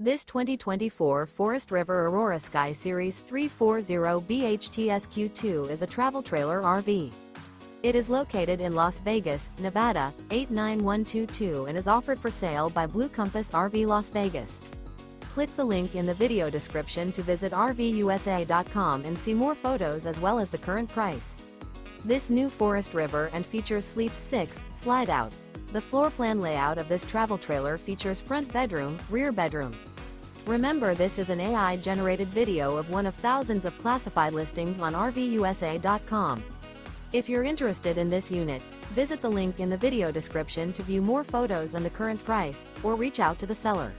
This 2024 Forest River Aurora Sky Series 340 BHTSQ2 is a travel trailer RV. It is located in Las Vegas, Nevada, 89122 and is offered for sale by Blue Compass RV Las Vegas. Click the link in the video description to visit RVUSA.com and see more photos as well as the current price. This new Forest River and features Sleep 6, Slideout. The floor plan layout of this travel trailer features front bedroom, rear bedroom. Remember, this is an AI-generated video of one of thousands of classified listings on RVUSA.com. If you're interested in this unit, visit the link in the video description to view more photos and the current price, or reach out to the seller.